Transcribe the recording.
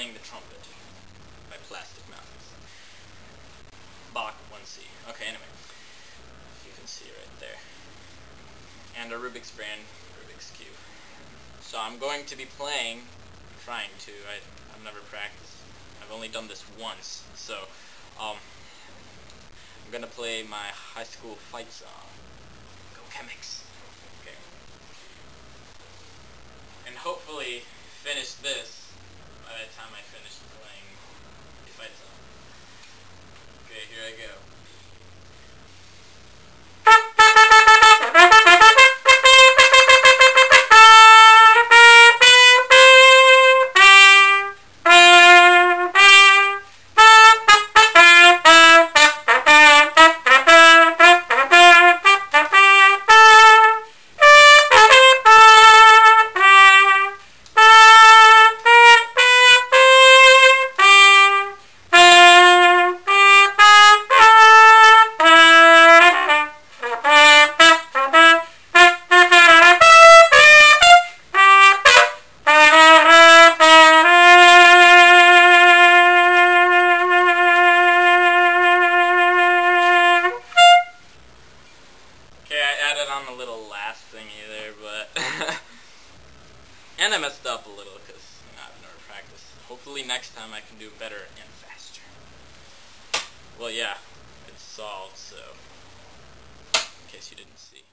playing the Trumpet by Plastic Mountains. Bach 1C. Okay, anyway. You can see right there. And a Rubik's brand, Rubik's Cube. So I'm going to be trying to, I've never practiced. I've only done this once, so I'm gonna play my high school fight song. Go Chemics. Okay. And hopefully finish this by the time I finish playing the fight song. Okay, here I go. A little last thingy there, but and I messed up a little because I've never practiced. Hopefully next time I can do better and faster. Well, yeah, it's solved, so in case you didn't see.